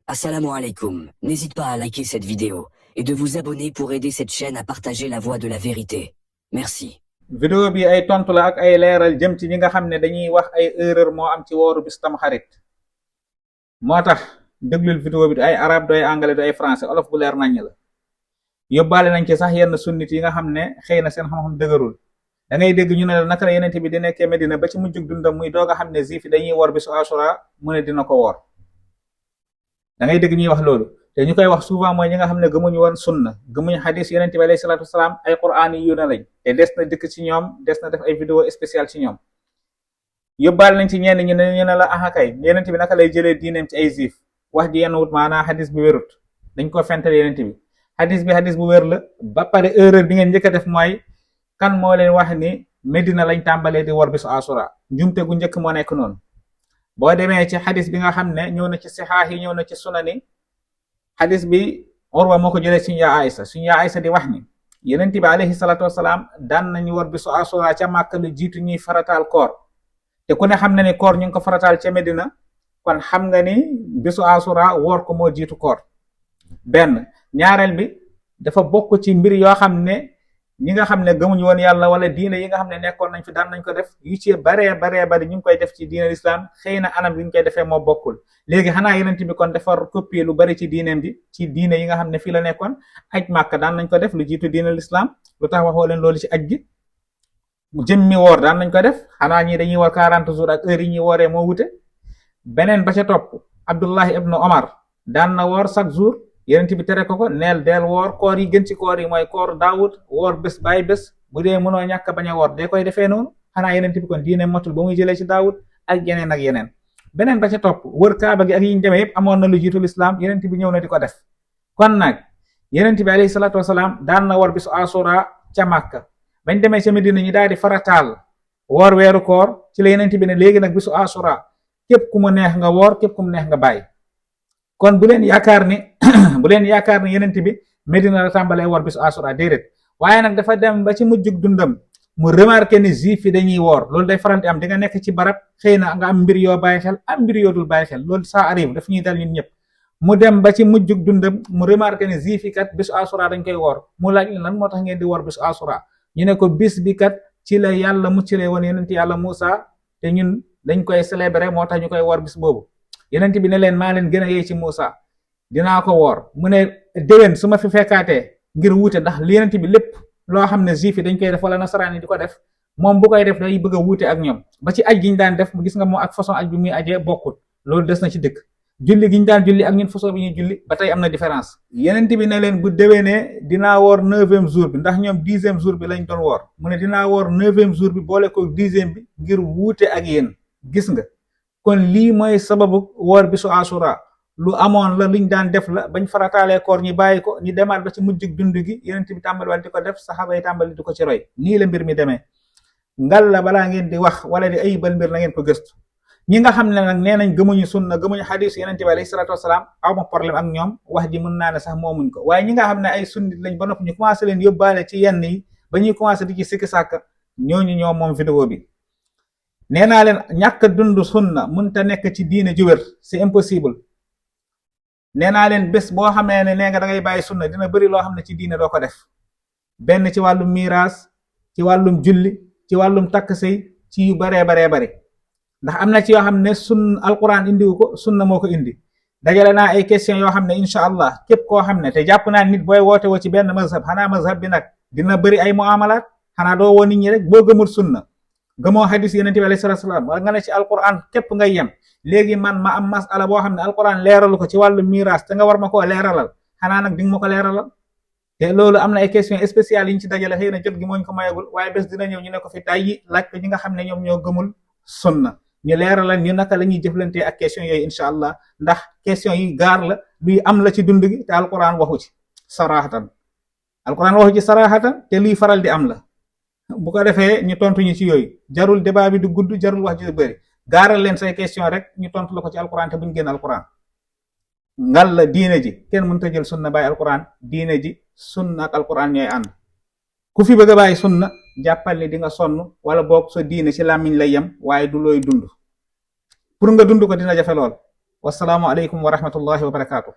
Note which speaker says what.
Speaker 1: Assalamu alaikum. N'hésite pas à liker cette vidéo et de vous abonner pour aider cette chaîne à partager la voie de la vérité. Merci.
Speaker 2: vidéo bi ay tontu la ak ay leeral jëm ci ñi nga xam ne dañuy wax ay erreur moo am ci wooru bis Tamxarit moo tax déglul vidéo bi du ay arabe du ay anglais du ay français olof bu leer nañ la yóbbaale nañ ci sax yenn sunnit yi nga xam ne xëy na seen xam-xam dëgërul da ngay dégg ñu ne la naka la yeneen bi di nekkee Medina ba ci mujjug dundam muy doog a xam ne juif yi dañuy woor bisu Ashura mu ne dina ko woor da ngay dégg ñuy wax loolu te ñu koy wax souvent mooy ñi nga xam ne gëmuñu woon sunna gëmuñu xadis yonent bi alayhi salaatu wasalaam ay quraan yu na lañ te des na dëkk ci ñoom des na def ay vidéo spécial ci ñoom yóbbaale nañ ci ñenn ñu ne la axakay yonent bi naka lay jëlee diineem ci ay juif wax ji yenn wut maanaa xadis bi wérut dañ ko fental yonent bi xadis bu wér la ba pare erreur bi ngeen njëkk a def mooy kan moo leen wax ni Medina lañ tàmbalee di wor bisu Ashura njumte gu njëkk moo nekk noonu boo demee ci xadis bi nga xam ne ñëw na ci sixaax yi ñëw na ci sunani xadis bi Urwa moo ko jëlee suñu yaa Aysa di wax ni yonent bi alayhi salaatu wasalaam daan nañu wor bisu Ashura ca Màkka lu jiitu ñuy farataal koor te ku ne xam na ni koor ñu ngi ko farataal ca Medina kon xam nga ni bisu Ashura woor ko moo jiitu koor benn ñaareel bi dafa bokk ci mbir yoo xam ne ñi nga xam ne gëmuñu woon yàlla wala diine yi nga xam ne nekkoon nañ fi daan nañ ko def yu ci baree bari ñu ngi koy def ci diine l'islam xëy na anam bi ñu koy defee moo bokkul léegi xanaa yonent bi kon defar copier lu bari ci diineem bi ci diine yi nga xam ne fii la nekkoon aj Màkka daan nañ ko def lu jiitu diine l'islam lu tax waxoo leen loolu ci aj gi jëmmi woor daan nañ ko def xanaa ñi dañuy war 40 jours ak heure yi ñuy wooree moo wute beneen ba ca topp Abdullahi ibnu Omar daan na woor chaque jour yonent bi tere ko neel deel woor koor yi gën ci koor yi mooy koor Daawud woor bés bàyyi bés bu dee mënoo ñàkk bañ a woor dee koy defee noonu xanaa yonent bi kon diine matul ba muy jëlee ci Daawud ak yeneen beneen ba ca topp wër kaaba gi ak yi ñu demee yëpp amoon na lu jiitu lislaam yonent bi ñëw na di ko def kon nag yonent bi alayhi salaatu wasalaam daan na woor bisu Ashura ca Màkka bañ demee ca Medina ñu daal di farataal woor weeru koor ci la yonent bi ne léegi nag bisu Ashura képp ku mu neex nga woor képp ku mu neex nga bàyyi kon bu leen yaakaar ni yonent bi Medina la tàmbalee woor bisu Ashura déedéet waaye nag dafa dem ba ci mujjug dundam mu remarqué ni juif yi dañuy woor loolu day faral di am di nga nekk ci barab xëy na nga am mbir yoo bàyyi xel am mbir yoo dul bàyyi xel loolu ça arrive daf ñuy dal ñun ñëpp mu dem ba ci mujjug dundam mu remarqué ni juif yi kat bisu Ashura dañ koy woor mu laaj lan moo tax ngeen di woor bisu Ashura ñu ne ko bis bi kat ci la yàlla muccalee woon yonent yàlla Muusa te ñun dañ koy célébrer moo tax ñu koy woor bis boobu yonent bi ne leen maa leen gën a yee ci Muusa dinaa ko woor mu ne déwén su ma fi fekkaatee ngir wuute ndax li yonent bi lépp loo xam ne juif yi dañ koy def wala nasaraan yi di ko def moom bu koy def day bëgg a wuute ak ñoom ba ci aj gi ñu daan def gis nga moom ak façon aj bi muy ajee bokkul loolu des na ci dëkk julli gi ñu daan julli ak ñun façon bi ñuy julli ba tey am na différence yonent bi ne leen bu déwénee dinaa woor 9e jour bi ndax ñoom 10e jour bi lañ doon woor mu ne dinaa woor 9e jour bi boole ko 10e bi ngir wuute ak yéen gis nga kon lii mooy sababu woor bisu Ashura lu amoon la luñ daan def la bañ farataalee koor ñi bàyyi ko ñu demaat ba ci mujjug dund gi yonent bi tàmbali wal di ko def saxaaba yi tàmbali di ko ci roy nii la mbir mi demee ngal la balaa ngeen di wax wala di ayibal mbir na ngeen ko gëstu ñi nga xam ne nag nee nañ gëmuñu sunna gëmuñu xadiis yonent bi alayhi salaatu wasalaam awma problème ak ñoom wax ji mën naa ne sax moomuñ ko waaye ñi nga xam ne ay sunnit lañ ba noppi ñu commencé leen yóbbaale ci yenn yi ba ñuy commencé di ci sikki sàkk ñooñu ñoom moom vidéo bi nee naa leen ñàkk dund sunna mënta nekk ci diine ju wér c'est impossible nee naa leen bés boo xamee ne nee nga da ngay bàyyi sunna dina bëri loo xam ne ci diine doo ko def benn ci wàllum miraas ci wàllum julli ci wàllum takk sëy ci yu baree bari ndax am na ci yoo xam ne alquran indiwu ko sunna moo ko indi dajale naa ay question yoo xam ne incha allah képp koo xam ne te jàpp naa nit booy woote woo ci benn mazhab xanaa mazhab bi nag dina bëri ay muamalaat xanaa doo woo nit ñi rek boo gëmul sunna gëmoo xadis yonent bi alayhi salaatu salaam wala nga ne ci alquran képp ngay yem léegi man ma am masala boo xam ne alquran leeralu ko ci wàllu miraas te nga war ma koo leeralal xanaa nag di nga ma ko leeralal te loolu am na ay question spéciales yi ñu ci dajale xëy na jot gi mooñ ko mayagul waaye bés dina ñëw ñu ne ko fi tàyyi laaj ko ñi nga xam ne ñoom ñoo gëmul sunna ñu leeralal ñu naka la ñuy jëflantee ak question yooyu incha allah ndax question yi gaar la luy am la ci dund gi te alquran waxu ci sarahatan te luy faral di am la bu ko defee ñu tontu ñu ci yooyu jarul débat bi du gudd jarul wax ji du bëri gaaral leen say question rek ñu tontu la ko ci alquran te buñu génn alquran ngal la diine ji kenn mënut a jël sunna bàyyi alquran diine ji sunna ak alquran ñooy ànd ku fi bëgg a bàyyi sunna jàppal ni di nga sonn wala boog sa diine ci làmmiñ lay yem waaye du looy dund pour nga dund ko dina jafe lool wasalaamu aleykum wa rahmatullahi wa barakaatu.